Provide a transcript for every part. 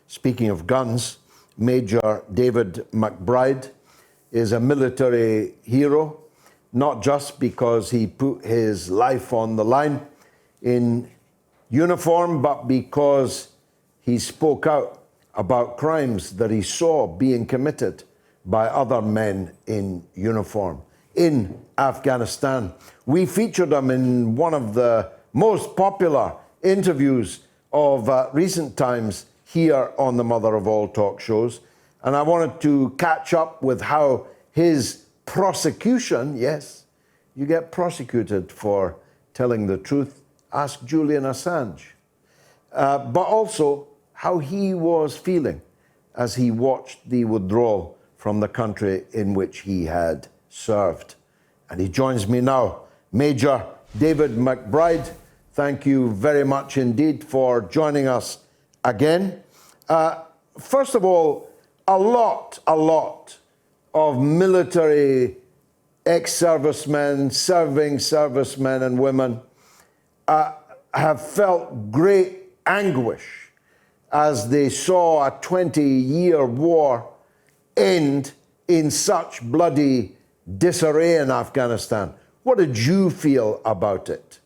Speaking of guns, Major David McBride is a military hero, not just because he put his life on the line in uniform, but because he spoke out about crimes that he saw being committed by other men in uniform in Afghanistan. We featured him in one of the most popular interviews of recent times here on the Mother of All talk shows. And I wanted to catch up with how his prosecution, yes, you get prosecuted for telling the truth, ask Julian Assange, but also how he was feeling as he watched the withdrawal from the country in which he had served. And he joins me now, Major David McBride. Thank you very much indeed for joining us again. First of all, a lot of military ex-servicemen, serving servicemen and women have felt great anguish as they saw a 20-year war end in such bloody disarray in Afghanistan. What did you feel about it?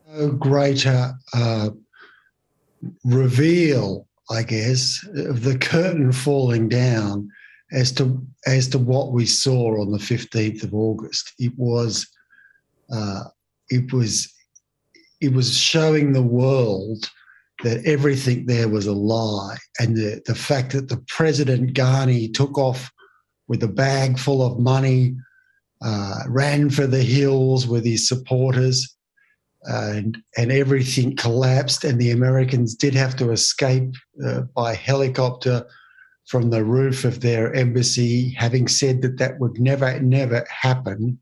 No greater reveal, I guess, of the curtain falling down as to what we saw on the 15th of August. It was showing the world that everything there was a lie, and the fact that the President Ghani took off with a bag full of money, ran for the hills with his supporters, and everything collapsed, and the Americans did have to escape by helicopter from the roof of their embassy, having said that would never happen.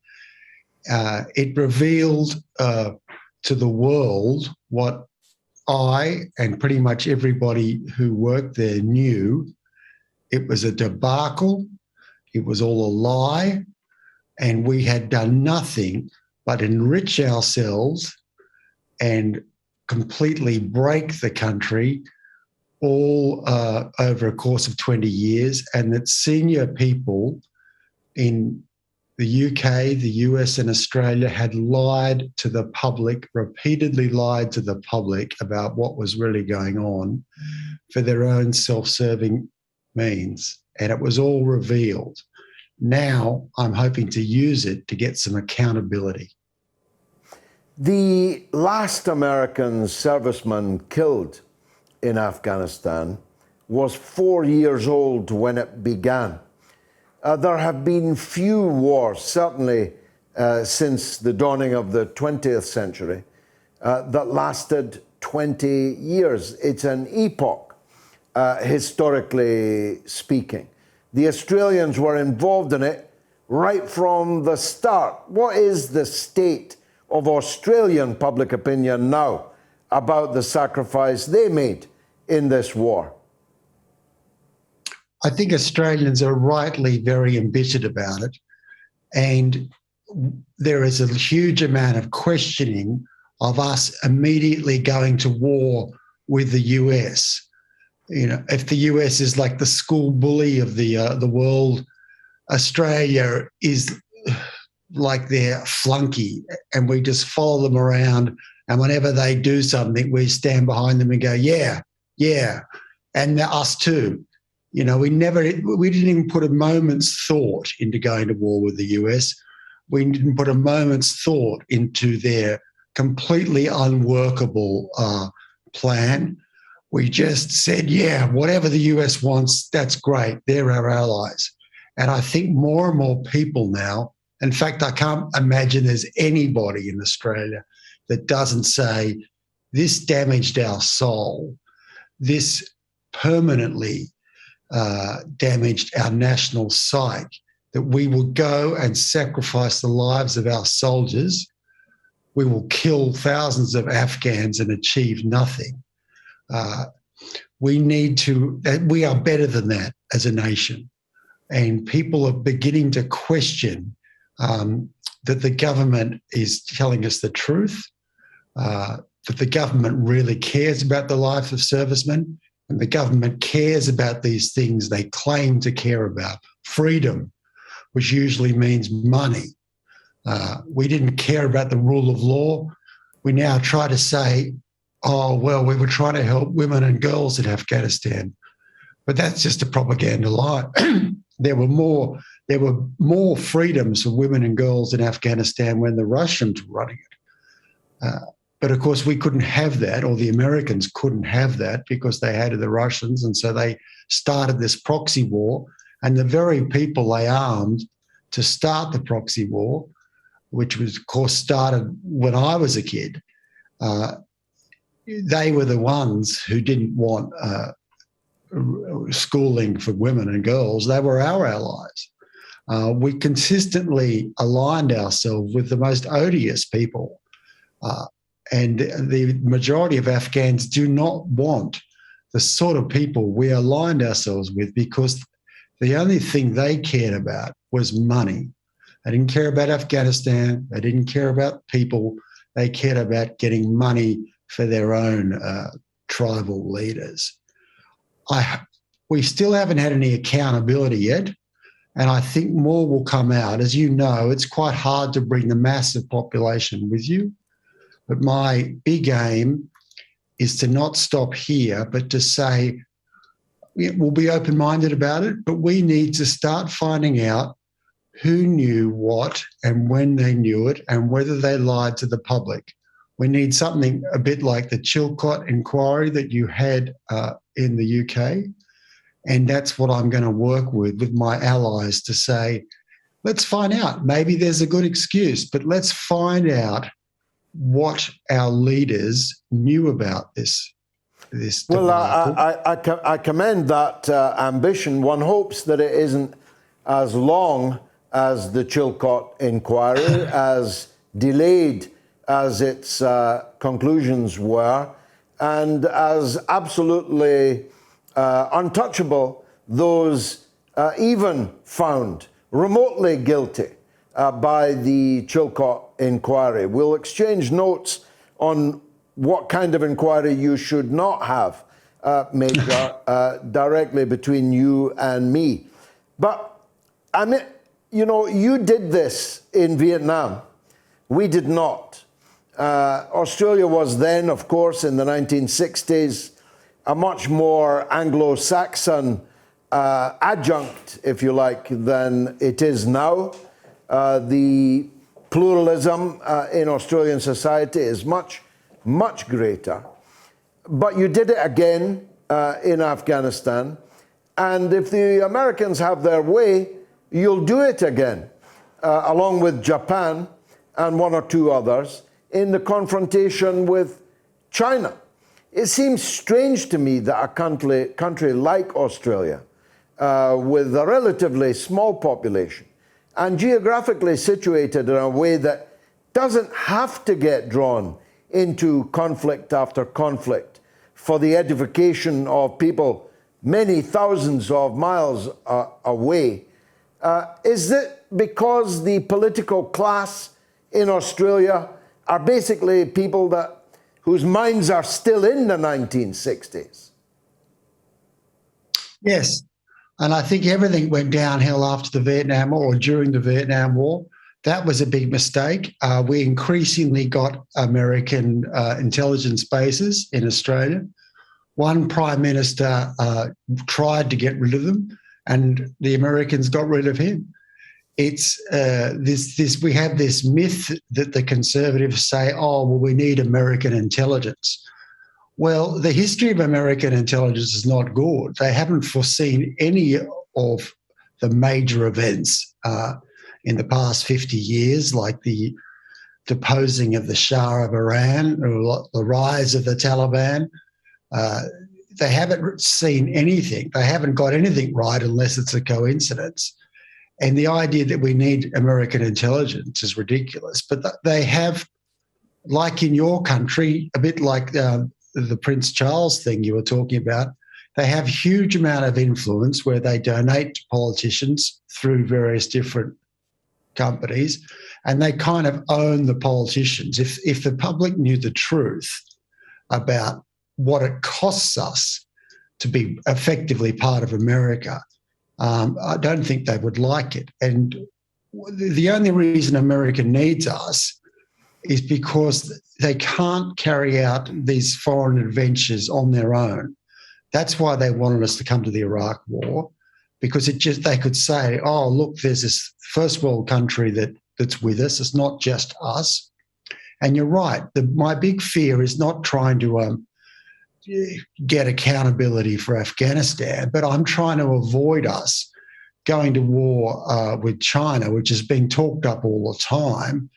It revealed to the world what I and pretty much everybody who worked there knew. It was a debacle. It was all a lie. And we had done nothing but enrich ourselves and completely break the country all over a course of 20 years, and that senior people in the UK, the US and Australia had lied to the public, repeatedly lied to the public about what was really going on for their own self-serving means. And it was all revealed. Now I'm hoping to use it to get some accountability. The last American serviceman killed in Afghanistan was 4 years old when it began. There have been few wars, certainly since the dawning of the 20th century, that lasted 20 years. It's an epoch, historically speaking. The Australians were involved in it right from the start. What is the state of Australian public opinion now about the sacrifice they made in this war? I think Australians are rightly very embittered about it, and there is a huge amount of questioning of us immediately going to war with the US. You know, if the US is like the school bully of the world, Australia is like their flunky, and we just follow them around, and whenever they do something, we stand behind them and go, yeah, and us too. You know, we didn't even put a moment's thought into going to war with the US. We didn't put a moment's thought into their completely unworkable plan. We just said, yeah, whatever the US wants, that's great. They're our allies. And I think more and more people now, in fact, I can't imagine there's anybody in Australia that doesn't say, this damaged our soul. This permanently damaged our national psyche, that we will go and sacrifice the lives of our soldiers. We will kill thousands of Afghans and achieve nothing. We are better than that as a nation. And people are beginning to question that the government is telling us the truth, that the government really cares about the life of servicemen, and the government cares about these things they claim to care about. Freedom, which usually means money. We didn't care about the rule of law. We now try to say, oh, well, we were trying to help women and girls in Afghanistan. But that's just a propaganda lie. There were more freedoms for women and girls in Afghanistan when the Russians were running it. But of course, we couldn't have that, or the Americans couldn't have that because they hated the Russians. And so they started this proxy war. And the very people they armed to start the proxy war, which was, of course, started when I was a kid, they were the ones who didn't want schooling for women and girls. They were our allies. We consistently aligned ourselves with the most odious people. And the majority of Afghans do not want the sort of people we aligned ourselves with, because the only thing they cared about was money. They didn't care about Afghanistan. They didn't care about people. They cared about getting money for their own tribal leaders. We still haven't had any accountability yet, and I think more will come out. As you know, it's quite hard to bring the massive population with you, but my big aim is to not stop here, but to say we'll be open-minded about it, but we need to start finding out who knew what and when they knew it and whether they lied to the public. We need something a bit like the Chilcot Inquiry that you had in the UK. And that's what I'm going to work with my allies to say, let's find out. Maybe there's a good excuse, but let's find out what our leaders knew about this. Well, I commend that ambition. One hopes that it isn't as long as the Chilcot Inquiry, as delayed as its conclusions were, and as absolutely untouchable those even found remotely guilty by the Chilcot Inquiry. We'll exchange notes on what kind of inquiry you should not have made directly between you and me. But I mean, you know, you did this in Vietnam. We did not. Australia was then, of course, in the 1960s, a much more Anglo-Saxon adjunct, if you like, than it is now. The pluralism in Australian society is much, much greater. But you did it again in Afghanistan. And if the Americans have their way, you'll do it again, along with Japan and one or two others, in the confrontation with China. It seems strange to me that a country like Australia, with a relatively small population and geographically situated in a way that doesn't have to get drawn into conflict after conflict for the edification of people many thousands of miles away. Is it because the political class in Australia are basically people whose minds are still in the 1960s? Yes, and I think everything went downhill after the Vietnam War, or during the Vietnam War. That was a big mistake. We increasingly got American intelligence bases in Australia. One prime minister tried to get rid of them, and the Americans got rid of him. It's we have this myth that the Conservatives say, oh, well, we need American intelligence. Well, the history of American intelligence is not good. They haven't foreseen any of the major events in the past 50 years, like the deposing of the Shah of Iran or the rise of the Taliban. They haven't seen anything. They haven't got anything right unless it's a coincidence. And the idea that we need American intelligence is ridiculous. But they have, like in your country, a bit like the Prince Charles thing you were talking about, they have huge amount of influence where they donate to politicians through various different companies, and they kind of own the politicians. If the public knew the truth about what it costs us to be effectively part of America, I don't think they would like it. And the only reason America needs us is because they can't carry out these foreign adventures on their own. That's why they wanted us to come to the Iraq War, because they could say, oh, look, there's this first world country that's with us. It's not just us. And you're right. My big fear is not trying to get accountability for Afghanistan, but I'm trying to avoid us going to war with China, which is being talked up all the time,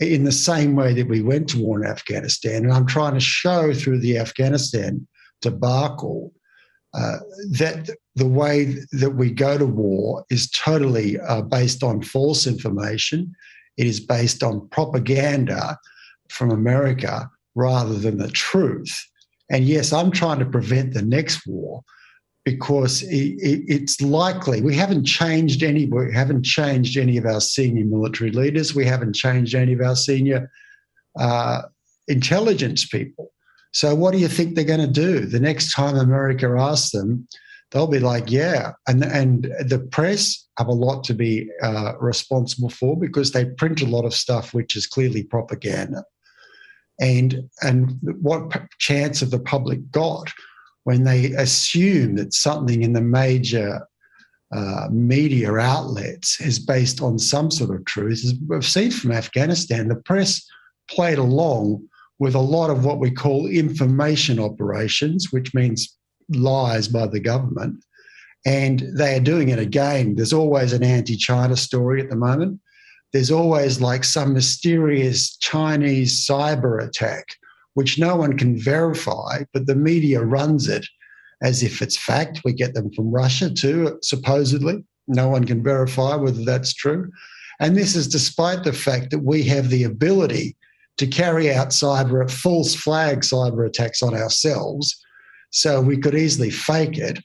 in the same way that we went to war in Afghanistan. And I'm trying to show through the Afghanistan debacle that the way that we go to war is totally based on false information. It is based on propaganda from America rather than the truth. And yes, I'm trying to prevent the next war, because it's likely we haven't changed any of our senior military leaders. We haven't changed any of our senior intelligence people. So what do you think they're going to do? The next time America asks them, they'll be like, yeah. And the press have a lot to be responsible for, because they print a lot of stuff which is clearly propaganda. And what chance have the public got when they assume that something in the major media outlets is based on some sort of truth? As we've seen from Afghanistan, the press played along with a lot of what we call information operations, which means lies by the government. And they are doing it again. There's always an anti-China story at the moment. There's always like some mysterious Chinese cyber attack, which no one can verify, but the media runs it as if it's fact. We get them from Russia too, supposedly. No one can verify whether that's true. And this is despite the fact that we have the ability to carry out false flag cyber attacks on ourselves. So we could easily fake it.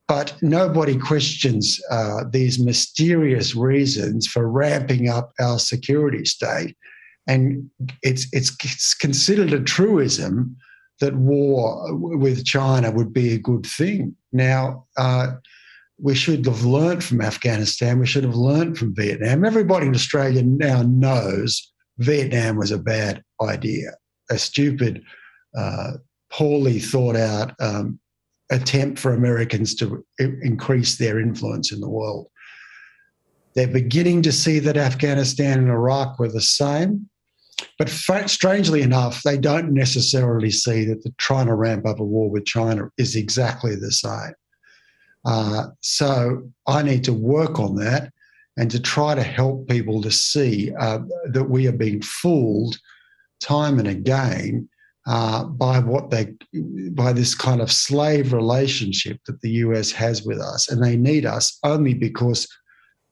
But nobody questions these mysterious reasons for ramping up our security state. And it's considered a truism that war with China would be a good thing. Now, we should have learned from Afghanistan. We should have learned from Vietnam. Everybody in Australia now knows Vietnam was a bad idea, a stupid, poorly thought out attempt for Americans to increase their influence in the world. They're beginning to see that Afghanistan and Iraq were the same. But strangely enough, they don't necessarily see that trying to ramp up a war with China is exactly the same. So I need to work on that and to try to help people to see that we are being fooled time and again by this kind of slave relationship that the US has with us. And they need us only because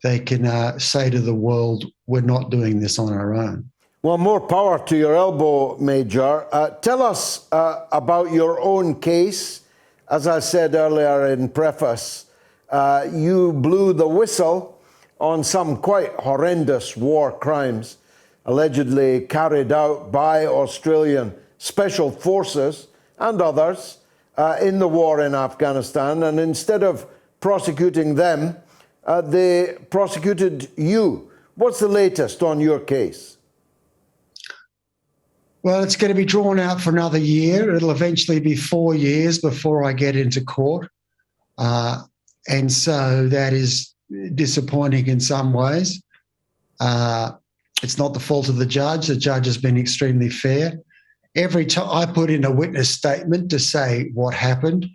they can say to the world, we're not doing this on our own. Well, more power to your elbow, Major. Tell us about your own case. As I said earlier in preface, you blew the whistle on some quite horrendous war crimes allegedly carried out by Australian special forces and others in the war in Afghanistan. And instead of prosecuting them, they prosecuted you. What's the latest on your case? Well, it's going to be drawn out for another year. It'll eventually be 4 years before I get into court. And so that is disappointing in some ways. It's not the fault of the judge. The judge has been extremely fair. Every time I put in a witness statement to say what happened,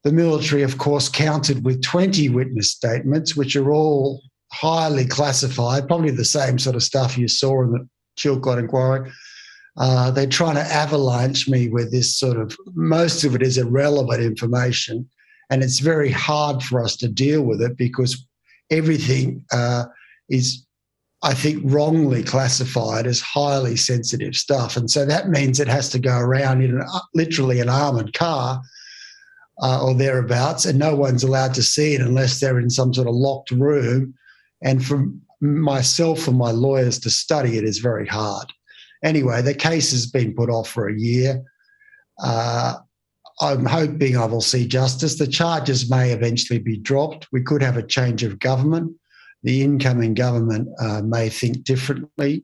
the military, of course, countered with 20 witness statements, which are all highly classified, probably the same sort of stuff you saw in the Chilcot Inquiry. They're trying to avalanche me with this sort of, most of it is irrelevant information, and it's very hard for us to deal with it because everything is, I think, wrongly classified as highly sensitive stuff. And so that means it has to go around in literally an armoured car or thereabouts, and no one's allowed to see it unless they're in some sort of locked room. And from myself and my lawyers to study it is very hard. Anyway, the case has been put off for a year. I'm hoping I will see justice. The charges may eventually be dropped. We could have a change of government. The incoming government may think differently.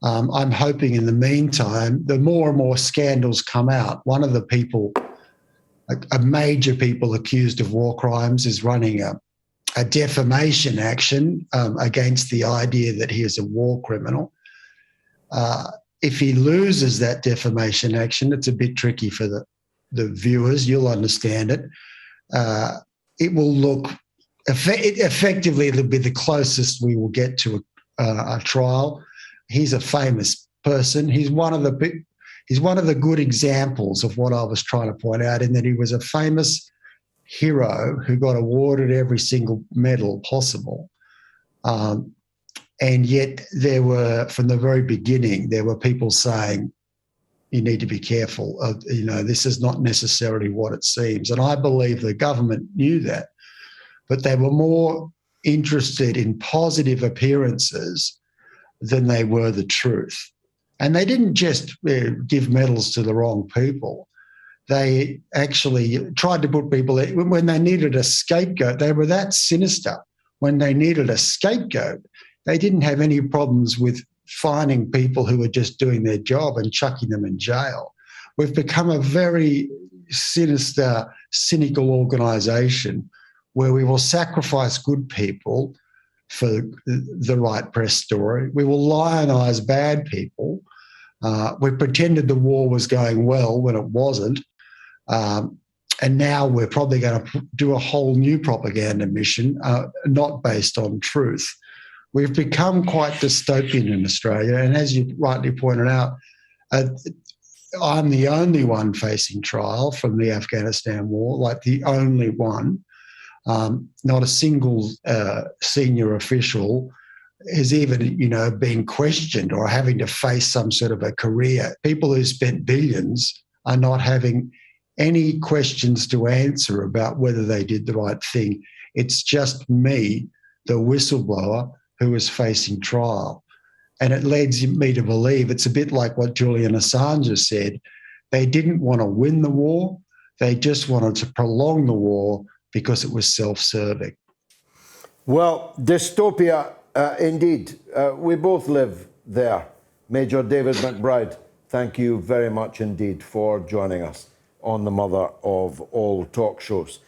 I'm hoping in the meantime, the more and more scandals come out. One of the people, a major people accused of war crimes, is running a defamation action against the idea that he is a war criminal. If he loses that defamation action, it's a bit tricky for the viewers. You'll understand it. It will look effectively, it'll be the closest we will get to a trial. He's a famous person. He's one of the good examples of what I was trying to point out, in that he was a famous hero who got awarded every single medal possible. And yet there were, from the very beginning, there were people saying, you need to be careful. This is not necessarily what it seems. And I believe the government knew that, but they were more interested in positive appearances than they were the truth. And they didn't just give medals to the wrong people. They actually tried to put people, when they needed a scapegoat, they were that sinister. When they needed a scapegoat, they didn't have any problems with finding people who were just doing their job and chucking them in jail. We've become a very sinister, cynical organisation where we will sacrifice good people for the right press story. We will lionise bad people. We pretended the war was going well when it wasn't. And now we're probably going to do a whole new propaganda mission, not based on truth. We've become quite dystopian in Australia. And as you rightly pointed out, I'm the only one facing trial from the Afghanistan war, like the only one. Not a single senior official has even, been questioned or having to face some sort of a career. People who spent billions are not having any questions to answer about whether they did the right thing. It's just me, the whistleblower, who is facing trial. And it leads me to believe it's a bit like what Julian Assange said. They didn't want to win the war. They just wanted to prolong the war because it was self-serving. Well, dystopia, indeed. We both live there. Major David McBride, thank you very much indeed for joining us on the mother of all talk shows.